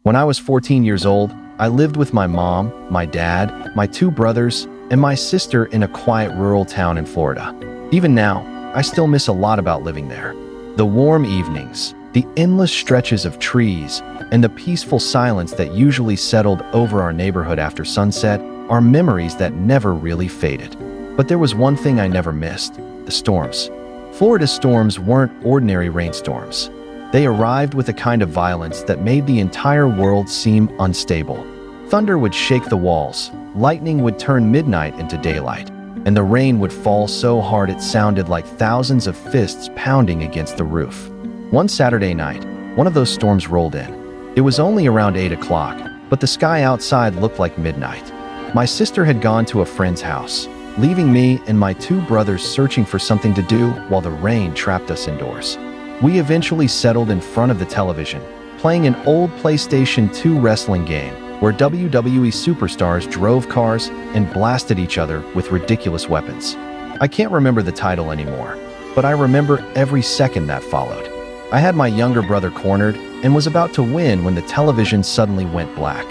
When I was 14 years old, I lived with my mom, my dad, my two brothers, and my sister in a quiet rural town in Florida. Even now, I still miss a lot about living there. The warm evenings, the endless stretches of trees, and the peaceful silence that usually settled over our neighborhood after sunset are memories that never really faded. But there was one thing I never missed: the storms. Florida's storms weren't ordinary rainstorms. They arrived with a kind of violence that made the entire world seem unstable. Thunder would shake the walls, lightning would turn midnight into daylight, and the rain would fall so hard it sounded like thousands of fists pounding against the roof. One Saturday night, one of those storms rolled in. It was only around 8 o'clock, but the sky outside looked like midnight. My sister had gone to a friend's house, leaving me and my two brothers searching for something to do while the rain trapped us indoors. We eventually settled in front of the television, playing an old PlayStation 2 wrestling game where WWE superstars drove cars and blasted each other with ridiculous weapons. I can't remember the title anymore, but I remember every second that followed. I had my younger brother cornered and was about to win when the television suddenly went black.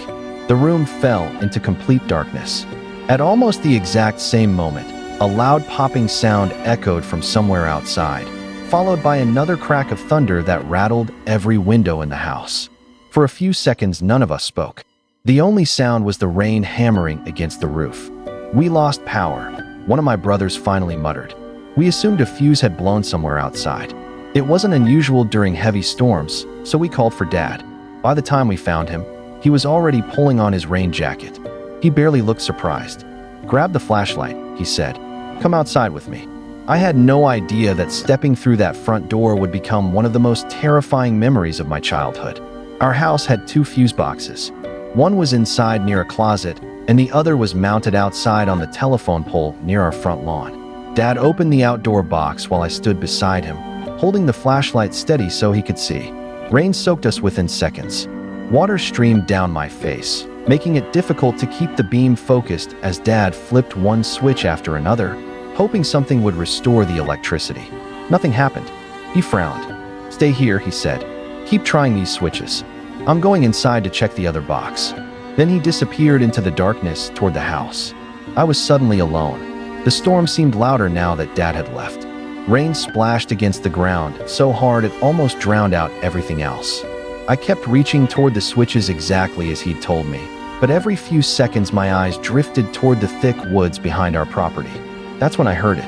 The room fell into complete darkness. At almost the exact same moment, a loud popping sound echoed from somewhere outside, followed by another crack of thunder that rattled every window in the house. For a few seconds, none of us spoke. The only sound was the rain hammering against the roof. "We lost power," one of my brothers finally muttered. We assumed a fuse had blown somewhere outside. It wasn't unusual during heavy storms, so we called for Dad. By the time we found him, he was already pulling on his rain jacket. He barely looked surprised. "Grab the flashlight," he said. "Come outside with me." I had no idea that stepping through that front door would become one of the most terrifying memories of my childhood. Our house had two fuse boxes. One was inside near a closet, and the other was mounted outside on the telephone pole near our front lawn. Dad opened the outdoor box while I stood beside him, holding the flashlight steady so he could see. Rain soaked us within seconds. Water streamed down my face, making it difficult to keep the beam focused as Dad flipped one switch after another, hoping something would restore the electricity. Nothing happened. He frowned. "Stay here," he said. "Keep trying these switches. I'm going inside to check the other box." Then he disappeared into the darkness toward the house. I was suddenly alone. The storm seemed louder now that Dad had left. Rain splashed against the ground so hard it almost drowned out everything else. I kept reaching toward the switches exactly as he'd told me, but every few seconds my eyes drifted toward the thick woods behind our property. That's when I heard it.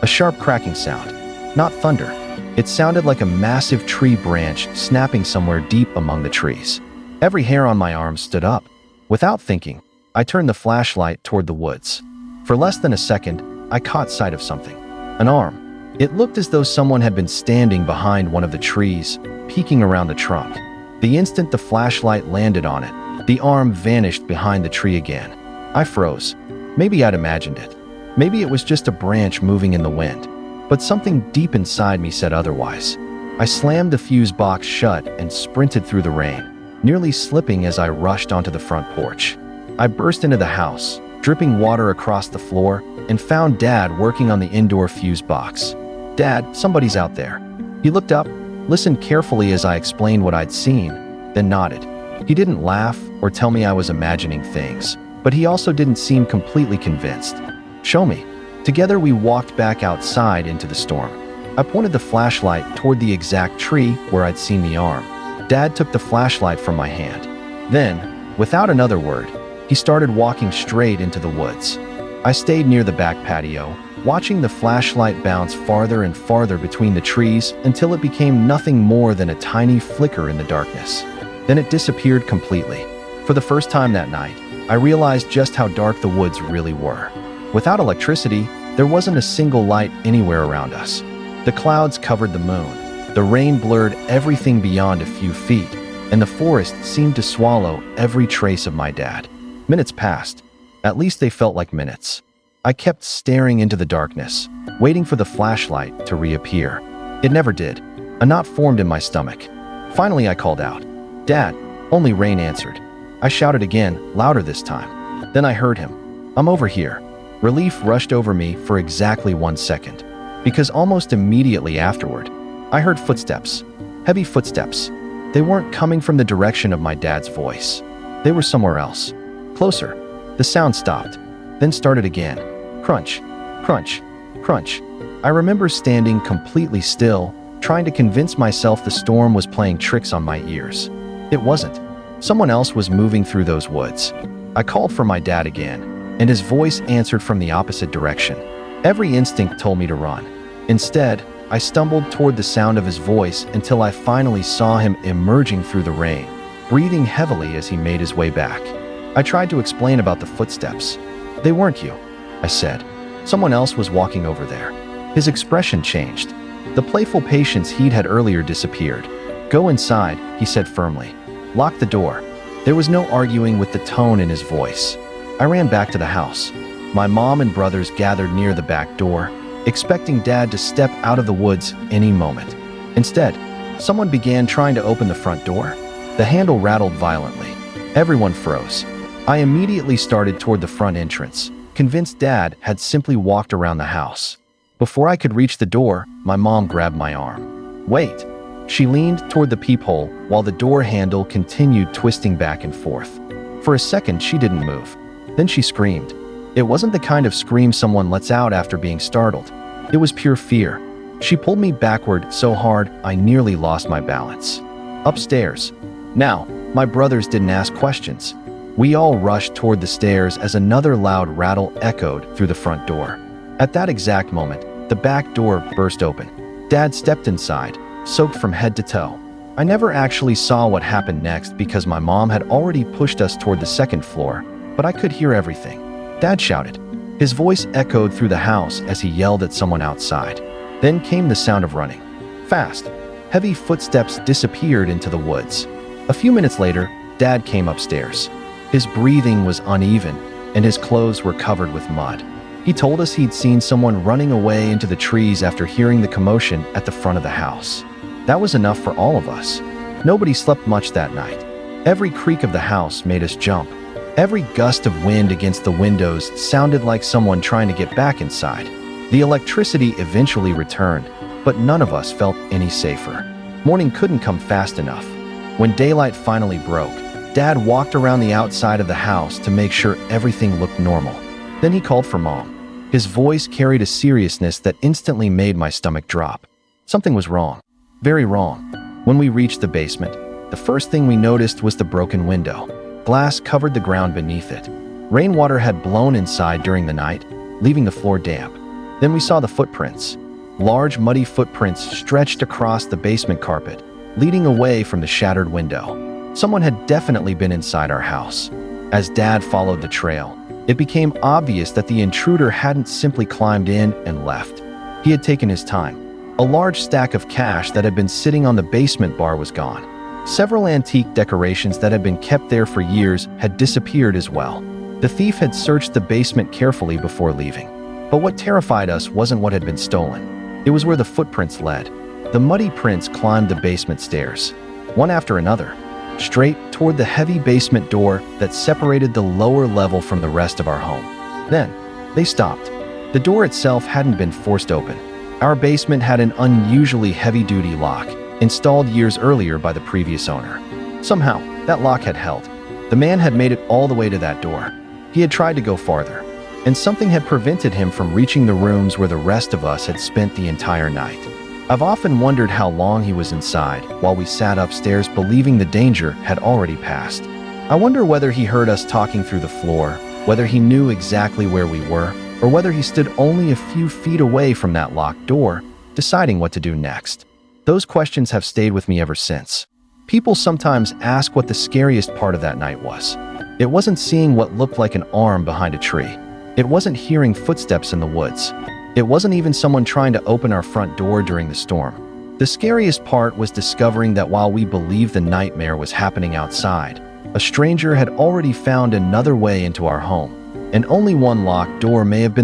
A sharp cracking sound. Not thunder. It sounded like a massive tree branch snapping somewhere deep among the trees. Every hair on my arm stood up. Without thinking, I turned the flashlight toward the woods. For less than a second, I caught sight of something. An arm. It looked as though someone had been standing behind one of the trees, peeking around the trunk. The instant the flashlight landed on it, the arm vanished behind the tree again. I froze. Maybe I'd imagined it. Maybe it was just a branch moving in the wind. But something deep inside me said otherwise. I slammed the fuse box shut and sprinted through the rain, nearly slipping as I rushed onto the front porch. I burst into the house, dripping water across the floor, and found Dad working on the indoor fuse box. "Dad, somebody's out there." He looked up, listened carefully as I explained what I'd seen, then nodded. He didn't laugh or tell me I was imagining things, but he also didn't seem completely convinced. "Show me." Together we walked back outside into the storm. I pointed the flashlight toward the exact tree where I'd seen the arm. Dad took the flashlight from my hand. Then, without another word, he started walking straight into the woods. I stayed near the back patio, watching the flashlight bounce farther and farther between the trees until it became nothing more than a tiny flicker in the darkness. Then it disappeared completely. For the first time that night, I realized just how dark the woods really were. Without electricity, there wasn't a single light anywhere around us. The clouds covered the moon. The rain blurred everything beyond a few feet, and the forest seemed to swallow every trace of my dad. Minutes passed. At least they felt like minutes. I kept staring into the darkness, waiting for the flashlight to reappear. It never did. A knot formed in my stomach. Finally, I called out, "Dad!" Only rain answered. I shouted again, louder this time. Then I heard him. "I'm over here." Relief rushed over me for exactly 1 second, because almost immediately afterward, I heard footsteps. Heavy footsteps. They weren't coming from the direction of my dad's voice. They were somewhere else. Closer. The sound stopped, then started again. Crunch, crunch, crunch. I remember standing completely still, trying to convince myself the storm was playing tricks on my ears. It wasn't. Someone else was moving through those woods. I called for my dad again, and his voice answered from the opposite direction. Every instinct told me to run. Instead, I stumbled toward the sound of his voice until I finally saw him emerging through the rain, breathing heavily as he made his way back. I tried to explain about the footsteps. "They weren't you," I said. "Someone else was walking over there." His expression changed. The playful patience he'd had earlier disappeared. "Go inside," he said firmly. "Lock the door." There was no arguing with the tone in his voice. I ran back to the house. My mom and brothers gathered near the back door, expecting Dad to step out of the woods any moment. Instead, someone began trying to open the front door. The handle rattled violently. Everyone froze. I immediately started toward the front entrance, convinced Dad had simply walked around the house. Before I could reach the door, my mom grabbed my arm. "Wait." She leaned toward the peephole while the door handle continued twisting back and forth. For a second, she didn't move. Then she screamed. It wasn't the kind of scream someone lets out after being startled. It was pure fear. She pulled me backward so hard I nearly lost my balance. Upstairs. Now, my brothers didn't ask questions. We all rushed toward the stairs as another loud rattle echoed through the front door. At that exact moment, the back door burst open. Dad stepped inside, soaked from head to toe. I never actually saw what happened next because my mom had already pushed us toward the second floor, but I could hear everything. Dad shouted. His voice echoed through the house as he yelled at someone outside. Then came the sound of running. Fast, heavy footsteps disappeared into the woods. A few minutes later, Dad came upstairs. His breathing was uneven, and his clothes were covered with mud. He told us he'd seen someone running away into the trees after hearing the commotion at the front of the house. That was enough for all of us. Nobody slept much that night. Every creak of the house made us jump. Every gust of wind against the windows sounded like someone trying to get back inside. The electricity eventually returned, but none of us felt any safer. Morning couldn't come fast enough. When daylight finally broke, Dad walked around the outside of the house to make sure everything looked normal. Then he called for Mom. His voice carried a seriousness that instantly made my stomach drop. Something was wrong. Very wrong. When we reached the basement, the first thing we noticed was the broken window. Glass covered the ground beneath it. Rainwater had blown inside during the night, leaving the floor damp. Then we saw the footprints. Large, muddy footprints stretched across the basement carpet, leading away from the shattered window. Someone had definitely been inside our house. As Dad followed the trail, it became obvious that the intruder hadn't simply climbed in and left. He had taken his time. A large stack of cash that had been sitting on the basement bar was gone. Several antique decorations that had been kept there for years had disappeared as well. The thief had searched the basement carefully before leaving. But what terrified us wasn't what had been stolen. It was where the footprints led. The muddy prints climbed the basement stairs, one after another, straight toward the heavy basement door that separated the lower level from the rest of our home. Then, they stopped. The door itself hadn't been forced open. Our basement had an unusually heavy-duty lock, installed years earlier by the previous owner. Somehow, that lock had held. The man had made it all the way to that door. He had tried to go farther, and something had prevented him from reaching the rooms where the rest of us had spent the entire night. I've often wondered how long he was inside while we sat upstairs believing the danger had already passed. I wonder whether he heard us talking through the floor, whether he knew exactly where we were, or whether he stood only a few feet away from that locked door, deciding what to do next. Those questions have stayed with me ever since. People sometimes ask what the scariest part of that night was. It wasn't seeing what looked like an arm behind a tree. It wasn't hearing footsteps in the woods. It wasn't even someone trying to open our front door during the storm. The scariest part was discovering that while we believed the nightmare was happening outside, a stranger had already found another way into our home, and only one locked door may have been the